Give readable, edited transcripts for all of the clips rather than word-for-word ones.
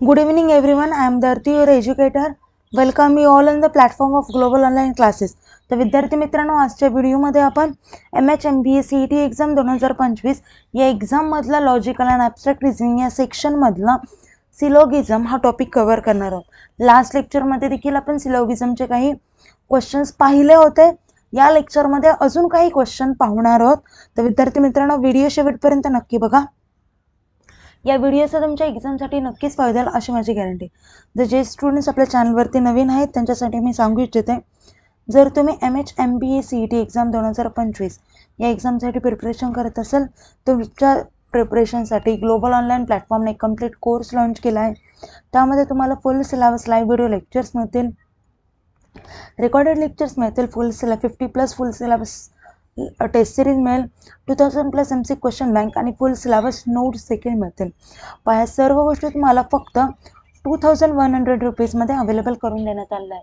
Good evening everyone. I am Dharti, your educator. Welcome you all on the platform of Global Online Classes. तर विद्यार्थी मित्रांनो, आजच्या व्हिडिओमध्ये आपण MHMBA CET एक्झाम 2025 या एक्झाम मधला लॉजिकल अँड ॲब्स्ट्रॅक्ट रिझनिंग या सेक्शन मधला सिलोगिझम हा टॉपिक कव्हर करणार आहोत. लास्ट लेक्चरमध्ये देखील आपण सिलोगिझमचे काही क्वेश्चन्स पाहिले होते. या लेक्चरमध्ये अजून काही क्वेश्चन पाहणार आहोत. तर विद्यार्थी मित्रांनो, व्हिडिओ शेवटपर्यंत नक्की बघा. या व्हिडिओचा तुमच्या एक्झामसाठी नक्कीच फायदा होईल अशी माझी गॅरंटी. जर जे स्टुडंट्स आपल्या चॅनलवरती नवीन आहेत त्यांच्यासाठी मी सांगू इच्छिते, जर तुम्ही MHMBA CET एक्झाम 2025 या एक्झामसाठी प्रिपरेशन करत असाल, तुमच्या प्रिपरेशनसाठी ग्लोबल ऑनलाईन प्लॅटफॉर्मने एक कम्प्लीट कोर्स लॉन्च केला आहे. त्यामध्ये तुम्हाला फुल सिलेबस, लाईव्ह व्हिडिओ लेक्चर्स मिळतील, रेकॉर्डेड लेक्चर्स मिळतील, 50+ फुल सिलेबस टेस्ट सिरीज मिळेल, 2000+ MC क्वेश्चन बँक आणि फुल सिलेबस नोट्स देखील मिळतील. या सर्व गोष्टी तुम्हाला फक्त 2100 रुपीजमध्ये अवेलेबल करून देण्यात आलेलं आहे.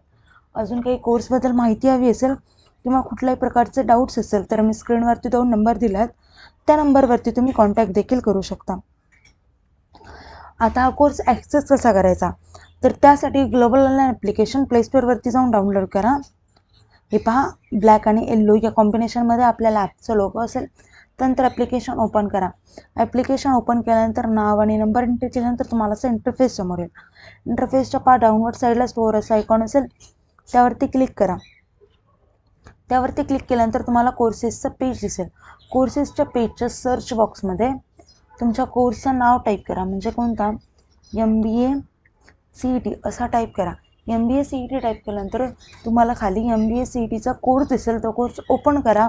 अजून काही कोर्सबद्दल माहिती हवी असेल किंवा कुठल्याही प्रकारचे डाऊट्स असेल तर मी स्क्रीनवरती 2 नंबर दिले आहेत, त्या नंबरवरती तुम्ही कॉन्टॅक्ट देखील करू शकता. आता हा कोर्स ॲक्सेस कसा करायचा, तर त्यासाठी ग्लोबल ऑनलाईन ॲप्लिकेशन प्ले स्टोअरवरती जाऊन डाउनलोड करा. हे पहा, ब्लॅक आणि येल्लो या कॉम्बिनेशनमध्ये आपल्याला ॲपचं लोगो असेल. त्यानंतर ॲप्लिकेशन ओपन करा. ॲप्लिकेशन ओपन केल्यानंतर नाव आणि नंबर एंटर केल्यानंतर तुम्हाला असं इंटरफेस समोर येईल. इंटरफेसच्या डाऊनवर्ड साईडला स्टोअर असा आयकॉन असेल, त्यावरती क्लिक करा. त्यावरती क्लिक केल्यानंतर तुम्हाला कोर्सेसचं पेज दिसेल. कोर्सेसच्या पेजच्या सर्च बॉक्समध्ये तुमच्या कोर्सचं नाव टाईप करा. म्हणजे कोणता, MBA CET असा टाईप करा. MBA CET टाईप केल्यानंतर तुम्हाला खाली MBA CETचा कोर्स दिसेल. तो कोर्स ओपन करा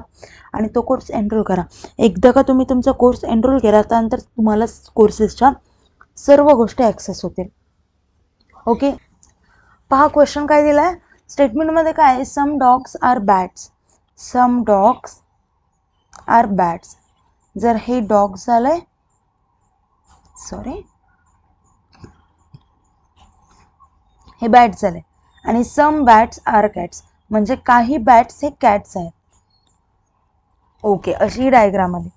आणि तो कोर्स एनरोल करा. एकदा का तुम्ही तुमचा कोर्स एनरोल केला त्यानंतर तुम्हाला कोर्सेसच्या सर्व गोष्टी ॲक्सेस होतील. ओके, पहा क्वेश्चन काय दिला आहे स्टेटमेंटमध्ये. काय आहे, some dogs are bats. Some dogs are bats. जर हे डॉग्स झालंय, हे बॅट्स झाले आणि सम बॅट्स आर कॅट्स म्हणजे काही बॅट्स हे कॅट्स आहेत. ओके, अशी डायग्राम आली,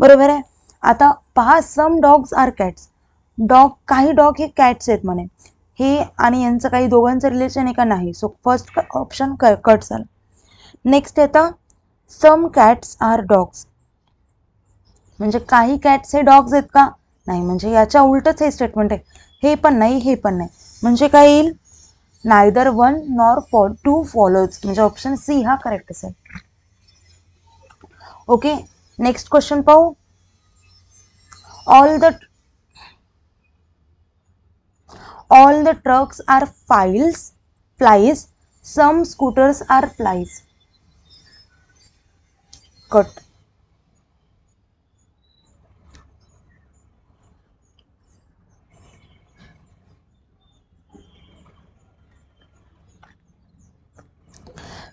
बरोबर आहे. आता पहा, सम डॉग्स आर कॅट्स. काही डॉग हे कॅट्स आहेत म्हणे. हे आणि यांचं काही दोघांचं रिलेशन आहे का, नाही. सो फर्स्ट ऑप्शन कट झालं. नेक्स्ट येतं सम कॅट्स आर डॉग्स. म्हणजे काही कॅट्स हे डॉग्स आहेत का, नाही. म्हणजे याच्या उलटच हे स्टेटमेंट आहे. हे पण नाही, हे पण नाही. म्हणजे काय येईल, neither one nor two follows. म्हणजे ऑप्शन सी हा करेक्ट असेल. ओके, नेक्स्ट क्वेश्चन पाहू. All the trucks are flies. Some scooters are flies. Cut.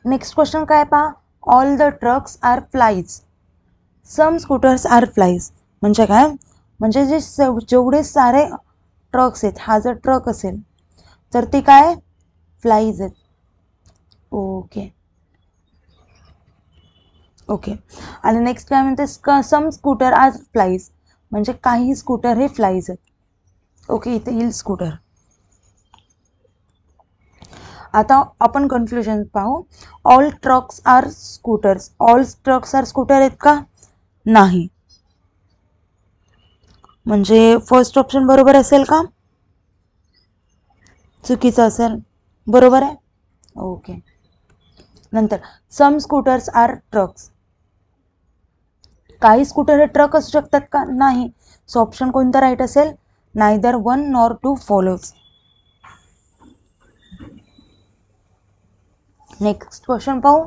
Next question काय पहा, all the trucks are flies. Some scooters are flies. म्हणजे काय, म्हणजे जेवढे सारे ट्रक्स आहेत, हा जर ट्रक असेल तर ते काय फ्लाईज आहेत. Okay okay. आणि नेक्स्ट काय म्हणते, सम स्कूटर आर फ्लाईज. म्हणजे काही स्कूटर हे फ्लाईज आहेत. ओके, इथे येईल स्कूटर. आता आपण कन्फ्युजन पाहू. All trucks are scooters. All trucks are scooter आहेत का, नाही. म्हणजे फर्स्ट ऑप्शन बरोबर असेल का, चुकीचं असेल, बरोबर आहे. ओके, नंतर सम स्कूटर्स आर ट्रक्स. काही स्कूटर हे ट्रक असू शकतात का, नाही. सो ऑप्शन कोणता राईट असेल, neither one nor two follows. Next question पाहू.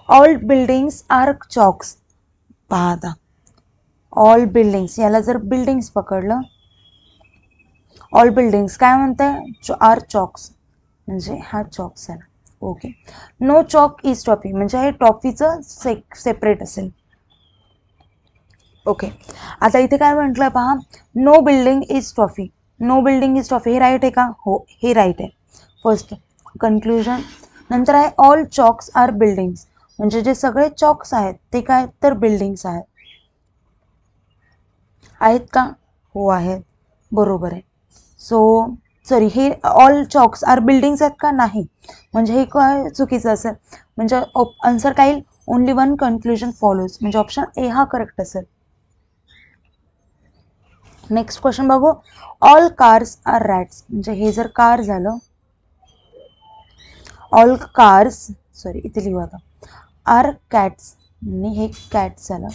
All buildings are chalks. पहा आता, ऑल बिल्डिंग्स, याला जर बिल्डिंग्स पकडलं, ऑल बिल्डिंग्स काय म्हणताय, आर चॉक्स. म्हणजे हा चॉक्स आहे. Okay, no chalk is toffee. म्हणजे हे टॉफीचं सेपरेट असेल. ओके, आता इथे काय म्हटलं पहा, no building is toffee. No building is toffee, हे राईट आहे का, हो हे राईट आहे. First conclusion. नंतर आहे ऑल चॉक्स आर बिल्डिंग्स. म्हणजे जे सगळे चॉक्स आहेत ते काय, तर बिल्डिंग्स आहेत. आहेत का, हो आहेत. बरोबर आहे. सो सॉरी, हे ऑल चॉक्स आर बिल्डिंग्स आहेत का? नाही. म्हणजे हे काय चुकीचं असेल. म्हणजे आन्सर काय येईल? Only one conclusion follows. म्हणजे ऑप्शन ए हा करेक्ट असेल. नेक्स्ट क्वेश्चन बघू. All cars are rats. म्हणजे हे जर कार झालं, ऑल कार्स, सॉरी इथे लिहू आता, आर कॅट्स आणि हे कॅट्स झालं.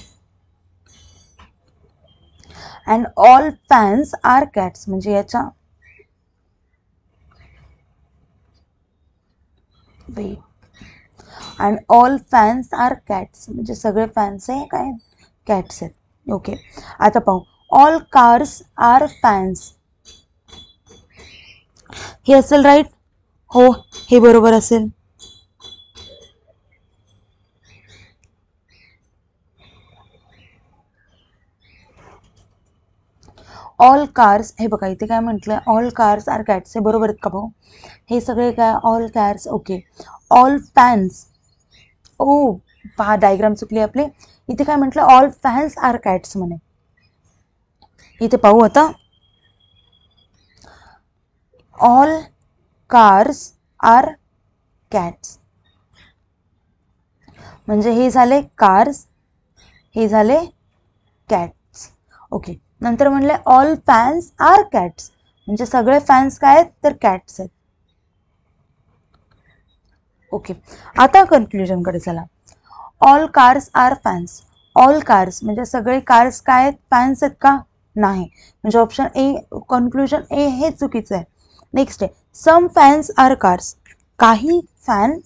And all fans are cats. म्हणजे याच्या and all fans are cats. म्हणजे सगळे फॅन्स आहे काय? कॅट्स आहेत. ओके, आता पाहू. All cars are fans. हे असेल राईट? हो, हे बरोबर असेल. ऑल कार्स, हे बघा इथे काय म्हटलंय, ऑल कार्स आर कॅट्स. हे बरोबर आहेत का भाऊ? हे सगळे काय? All cars. Okay. All fans, ओ पहा डायग्राम चुकली आपली. इथे काय म्हटलं? ऑल फॅन्स आर कॅट्स म्हणे. इथे पाहू आता. All cars are cats. म्हणजे हे झाले कार्स, हे झाले कॅट्स. ओके, नंतर म्हणले ऑल फॅन्स आर कॅट्स. म्हणजे सगळे फॅन्स काय आहेत? तर कॅट्स आहेत. ओके, आता कन्क्लुजनकडे चला. All cars are fans. All cars म्हणजे सगळे कार्स काय आहेत? फॅन्स आहेत का? नाही. म्हणजे ऑप्शन ए, कन्क्लुजन ए हे चुकीचं आहे. नेक्स्ट आहे सम फॅन्स आर कार्स. काही फॅन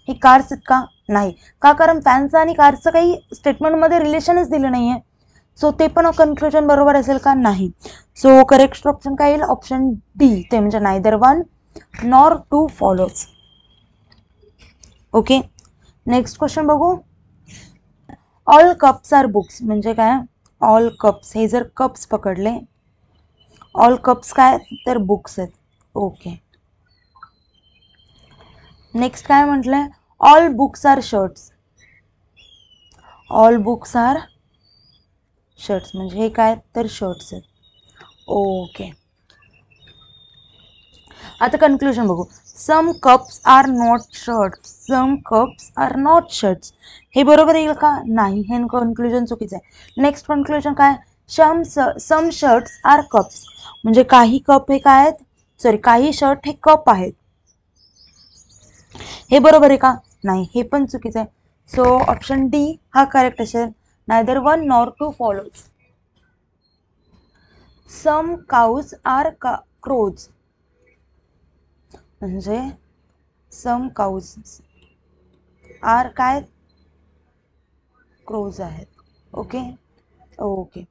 हे कार्स आहेत का? नाही. का? कारण फॅनचं आणि कार्सचं काही स्टेटमेंटमध्ये रिलेशनच दिलं नाही आहे. सो ते पण कन्क्लुजन बरोबर असेल का? नाही. सो करेक्ट ऑप्शन काय येईल? ऑप्शन डी, ते म्हणजे neither one nor two follows. Okay, next question बघू. All cups are books. म्हणजे काय? ऑल कप्स, हे जर कप्स पकडले, ऑल कप्स काय? तर बुक्स आहेत. ओके, नेक्स्ट काय म्हटलंय? All books are shirts. All books are shirts म्हणजे हे काय? तर शर्ट्स आहेत. ओके, आता कन्क्लुजन बघू. Some cups are not shirts. Some cups are not shirts. हे बरोबर येईल का? नाही. हे कन्क्लुजन चुकीचं आहे. नेक्स्ट कन्क्लुजन काय? सम शर्ट्स आर कप्स. म्हणजे काही कप हे काय आहेत? सॉरी, काही शर्ट हे कप आहेत. हे बरोबर आहे का? नाही. हे पण चुकीचं आहे. सो ऑप्शन डी हा करेक्ट असेल. Neither one nor two follows. Some cows are crows. म्हणजे सम काउज आर काय? क्रोज आहेत. Okay, okay.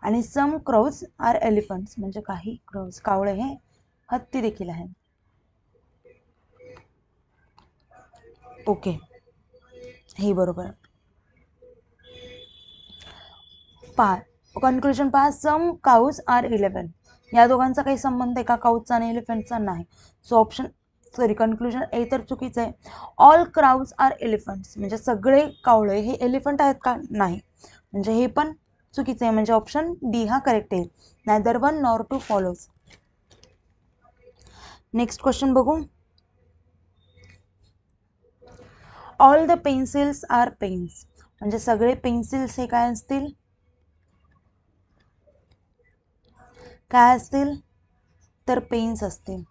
आणि सम क्रोज आर एलिफंट्स. म्हणजे काही क्रोज, कावळे हे हत्ती देखील आहेत. ओके, हे बरोबर. पहा कन्क्लुजन पहा. सम काउज आर 11. या दोघांचा काही संबंध आहे का? काउजचा आणि एलिफंटचा? नाही. So option sorry conclusion A तर चुकीचं आहे. All crows are elephants. म्हणजे सगळे कावळे हे एलिफंट आहेत का? नाही. म्हणजे हे पण चुकीचं आहे. म्हणजे ऑप्शन डी हा करेक्ट आहे. Neither one nor two follows. Next question बघू. All the pencils are pens. म्हणजे सगळे पेन्सिल्स हे काय असतील? काय असतील? तर पेन्स असतील.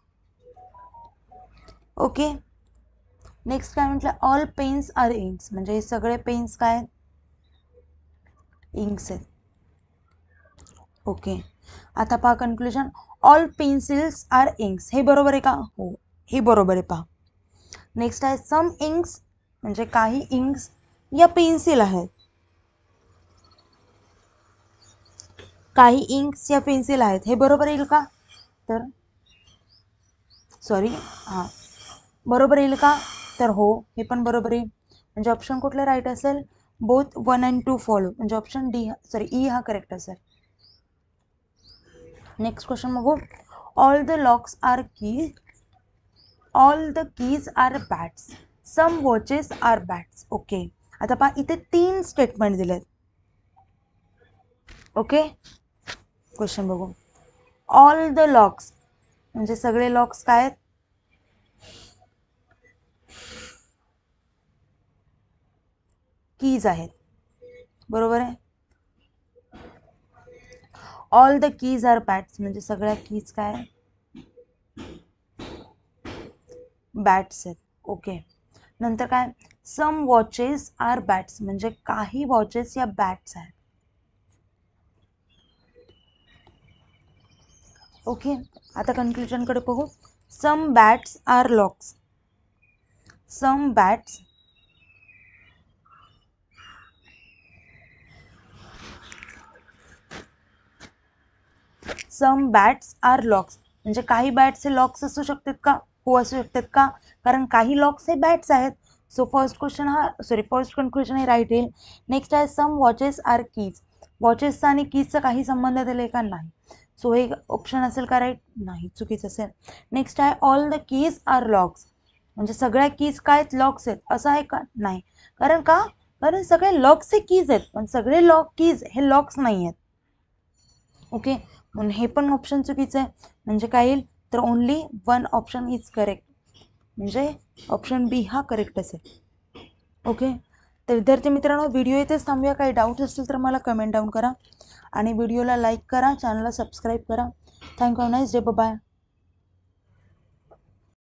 ओके, नेक्स्ट काय म्हटलं? All pens are inks. म्हणजे हे सगळे पेन्स काय? इंक्स आहेत. ओके, आता पहा conclusion. All pencils are inks. हे बरोबर आहे का? हो, हे बरोबर आहे. पहा नेक्स्ट आहे सम इंक्स. म्हणजे काही इंक्स या पेन्सिल आहेत. काही इंक्स या पेन्सिल आहेत. हे बरोबर येईल का? तर सॉरी, हां, बरोबर येईल का? तर हो, हे पण बरोबर येईल. म्हणजे ऑप्शन कुठले राईट असेल? Both 1 and 2 follow. म्हणजे ऑप्शन डी सॉरी ई हा करेक्ट असेल. नेक्स्ट क्वेश्चन बघू. All the locks are keys. All the keys are bats. Some watches are bats. Okay, आता पहा इथे 3 स्टेटमेंट दिलेत. ओके, क्वेश्चन बघू. ऑल द लॉक्स म्हणजे सगळे लॉक्स काय आहेत, कीज आहेत, बरोबर आहे. All the keys are bats म्हणजे सगळ्या कीज काय बॅट्स आहेत. ओके. नंतर काय, सम वॉचेस आर बॅट्स म्हणजे काही वॉचेस या बॅट्स आहेत. ओके. आता कन्क्लुजनकडे बघू. सम बॅट्स आर लॉक्स. सम बॅट्स आर लॉक्स म्हणजे काही बॅट्स हे लॉक्स असू शकतात का, हो असू शकतात का, कारण काही लॉक्स हे बॅट्स आहेत. सो फर्स्ट कन्क्लुजन हे राईट येईल. नेक्स्ट आहे सम वॉचेस आर कीज. वॉचेसचा आणि कीजचा काही संबंध दिले का, नाही. सो हे ऑप्शन असेल का राईट, नाही, चुकीचं असेल. नेक्स्ट आहे all the keys are locks म्हणजे सगळ्या कीज काय लॉक्स आहेत असं आहे का, नाही. कारण सगळे लॉक्स हे कीज आहेत पण सगळे कीज हे लॉक्स नाही आहेत. ओके. म्हणून हे पण ऑप्शन चुकीचं आहे. म्हणजे काय येईल तर only one option is correct म्हणजे ऑप्शन बी हा करेक्ट असेल. ओके. तर विद्यार्थी मित्रांनो, व्हिडिओ इथेच थांबूया. काही डाऊट असतील तर मला कमेंट डाऊन करा आणि व्हिडिओला लाईक करा, चॅनलला सबस्क्राईब करा. थँक्यू. Nice day. बाय.